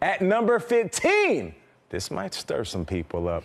At number 15, this might stir some people up.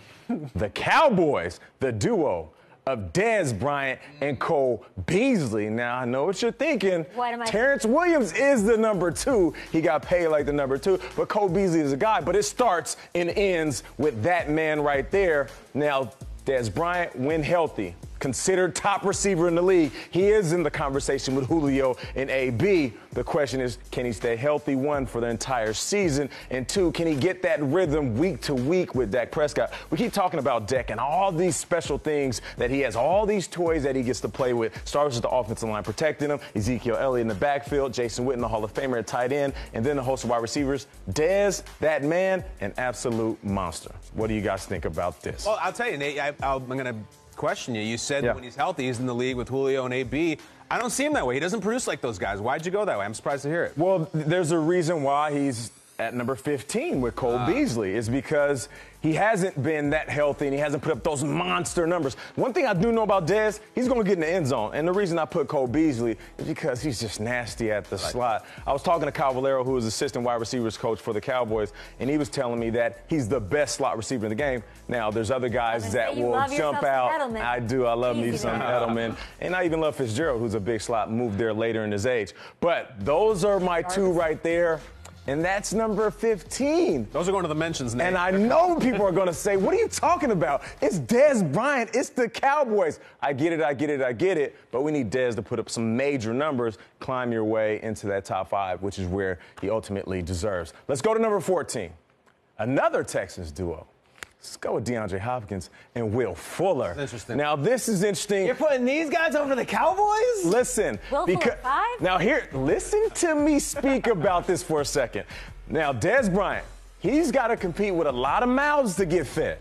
The Cowboys, the duo of Dez Bryant and Cole Beasley. Now, I know what you're thinking. What am I Terrence Williams is the number 2. He got paid like the number 2, but Cole Beasley is a guy. But it starts and ends with that man right there. Now, Dez Bryant, when healthy, considered top receiver in the league. He is in the conversation with Julio and AB. The question is, can he stay healthy, 1, for the entire season, and 2, can he get that rhythm week to week with Dak Prescott? We keep talking about Dak and all these special things that he has, all these toys that he gets to play with. Starts with the offensive line protecting him, Ezekiel Elliott in the backfield, Jason Witten, the Hall of Famer at tight end, and then the host of wide receivers. Dez, that man, an absolute monster. What do you guys think about this? Well, I'll tell you, Nate, I'm going to question you. You said that when he's healthy, he's in the league with Julio and AB. I don't see him that way. He doesn't produce like those guys. Why'd you go that way? I'm surprised to hear it. Well, there's a reason why he's at number 15 with Cole Beasley. Is because he hasn't been that healthy and he hasn't put up those monster numbers. One thing I do know about Dez, he's going to get in the end zone. And the reason I put Cole Beasley is because he's just nasty at the slot. I was talking to Kyle Valero, who is assistant wide receivers coach for the Cowboys, and he was telling me that he's the best slot receiver in the game. Now, there's other guys that will jump out. I do. I love me some Edelman. And I even love Fitzgerald, who's a big slot, moved there later in his age. But those are my 2 right there. And that's number 15. Those are going to the mentions, Nate. And I know people are going to say, what are you talking about? It's Dez Bryant. It's the Cowboys. I get it. But we need Dez to put up some major numbers, climb your way into that top 5, which is where he ultimately deserves. Let's go to number 14. Another Texans duo. Let's go with DeAndre Hopkins and Will Fuller. That's interesting. Now, this is interesting. You're putting these guys over the Cowboys? Listen. Will Fuller 5? Now, here, listen to me speak about this for a second. Now, Dez Bryant, he's got to compete with a lot of mouths to get fed.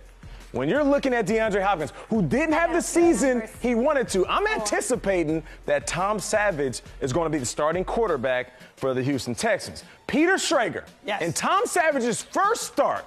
When you're looking at DeAndre Hopkins, who didn't have the season he wanted to, I'm anticipating that Tom Savage is going to be the starting quarterback for the Houston Texans. Peter Schrager, in Tom Savage's first start,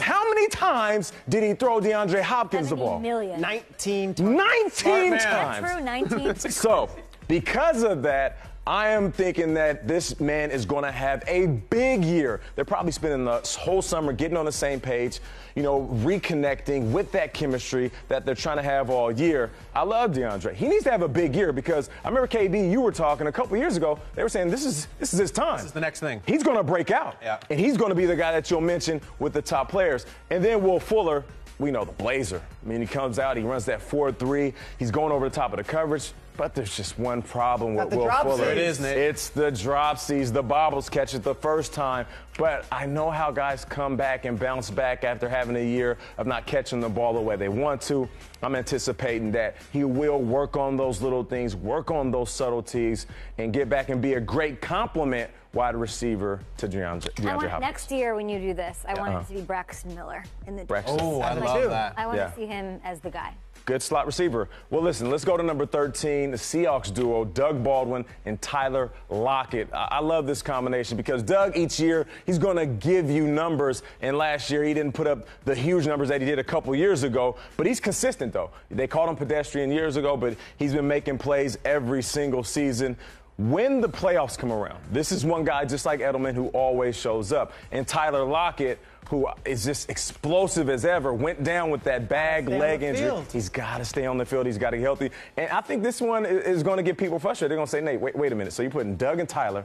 how many times did he throw DeAndre Hopkins the ball? 19 times. 19 times. That's true, 19. So, because of that, I am thinking that this man is going to have a big year. They're probably spending the whole summer getting on the same page, you know, reconnecting with that chemistry that they're trying to have all year. I love DeAndre. He needs to have a big year because I remember, KB, you were talking a couple years ago. They were saying this is his time. This is the next thing. He's going to break out. Yeah. And he's going to be the guy that you'll mention with the top players. And then Will Fuller, we know the Blazer. I mean, he comes out, he runs that 4-3. He's going over the top of the coverage. But there's just one problem with Will Fuller. It is, Nate. It's the dropsies. The bobbles catch it the first time. But I know how guys come back and bounce back after having a year of not catching the ball the way they want to. I'm anticipating that he will work on those little things, work on those subtleties, and get back and be a great complement wide receiver to DeAndre Hopkins. Next year when you do this, I want it to be Braxton Miller in the Braxton. Oh, I love that. I want to see him as the guy. Good slot receiver. Well, listen, let's go to number 13, the Seahawks duo, Doug Baldwin and Tyler Lockett. I love this combination because Doug, each year, he's going to give you numbers. And last year, he didn't put up the huge numbers that he did a couple years ago. But he's consistent, though. They called him pedestrian years ago, but he's been making plays every single season. When the playoffs come around, this is one guy just like Edelman who always shows up. And Tyler Lockett, who is just explosive as ever, went down with that leg injury. He's got to stay on the field. He's got to get healthy. And I think this one is going to get people frustrated. They're going to say, Nate, wait a minute. So you're putting Doug and Tyler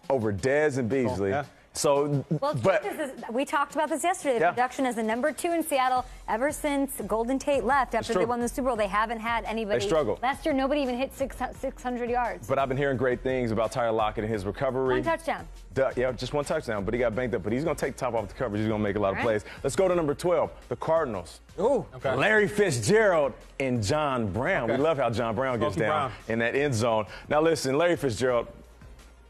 over Dez and Beasley. Yeah. So, well, we talked about this yesterday. The production as the number 2 in Seattle ever since Golden Tate left after they won the Super Bowl. They haven't had anybody. They struggled. Last year, nobody even hit 600 yards. But I've been hearing great things about Tyler Lockett and his recovery. 1 touchdown. Yeah, just 1 touchdown, but he got banged up. But he's going to take the top off the coverage. He's going to make a lot of plays. Let's go to number 12, the Cardinals. Ooh, okay. Larry Fitzgerald and John Brown. We love how John Brown gets down in that end zone. Now, listen, Larry Fitzgerald,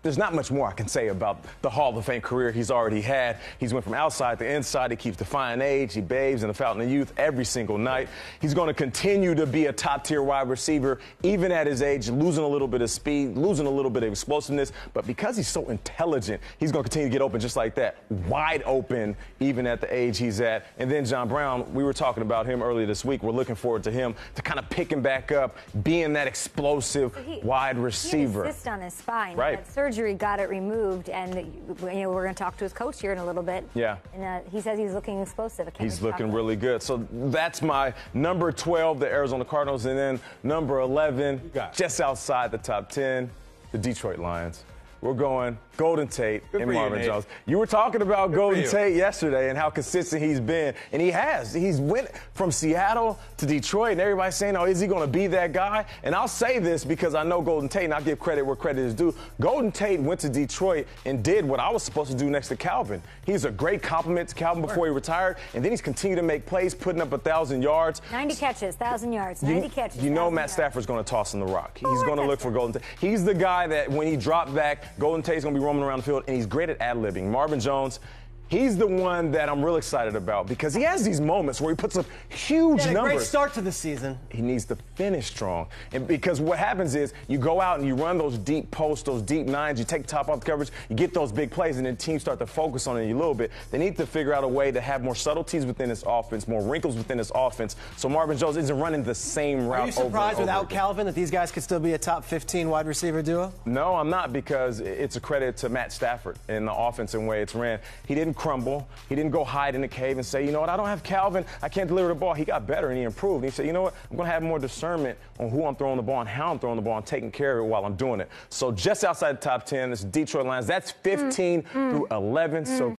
there's not much more I can say about the Hall of Fame career he's already had. He's went from outside to inside. He keeps defying age. He bathes in the fountain of youth every single night. He's going to continue to be a top-tier wide receiver, even at his age, losing a little bit of speed, losing a little bit of explosiveness. But because he's so intelligent, he's going to continue to get open just like that, wide open, even at the age he's at. And then John Brown, we were talking about him earlier this week. We're looking forward to him to kind of pick him back up, being that explosive wide receiver. He had a cyst on his spine. Right. He had surgery surgery, got it removed, and we're going to talk to his coach here in a little bit. Yeah. And he says he's looking explosive. He's looking really good. So that's my number 12, the Arizona Cardinals, and then number 11, just outside the top 10, the Detroit Lions. We're going Golden Tate and Marvin Jones. You were talking about Golden Tate yesterday and how consistent he's been, and he has. He's went from Seattle to Detroit, and everybody's saying, oh, is he going to be that guy? And I'll say this because I know Golden Tate, and I'll give credit where credit is due. Golden Tate went to Detroit and did what I was supposed to do next to Calvin. He's a great compliment to Calvin before he retired, and then he's continued to make plays, putting up 1,000 yards. 90 catches, 1,000 yards, 90 catches. You know Matt Stafford's going to toss him the rock. He's going to look for Golden Tate. He's the guy that when he dropped back, Golden Tate's going to be roaming around the field, and he's great at ad-libbing. Marvin Jones, he's the one that I'm real excited about because he has these moments where he puts up huge numbers. A great start to the season. He needs to finish strong. And because what happens is you go out and you run those deep posts, those deep nines, you take the top off the coverage, you get those big plays, and then teams start to focus on it a little bit. They need to figure out a way to have more subtleties within this offense, more wrinkles within this offense, so Marvin Jones isn't running the same route. Are you surprised without Calvin that these guys could still be a top 15 wide receiver duo? No, I'm not, because it's a credit to Matt Stafford in the offense and way it's ran. He didn't crumble. He didn't go hide in the cave and say, you know what, I don't have Calvin, I can't deliver the ball. He got better and he improved. And he said, you know what, I'm going to have more discernment on who I'm throwing the ball and how I'm throwing the ball and taking care of it while I'm doing it. So just outside the top 10, it's Detroit Lions. That's 15 through 11. So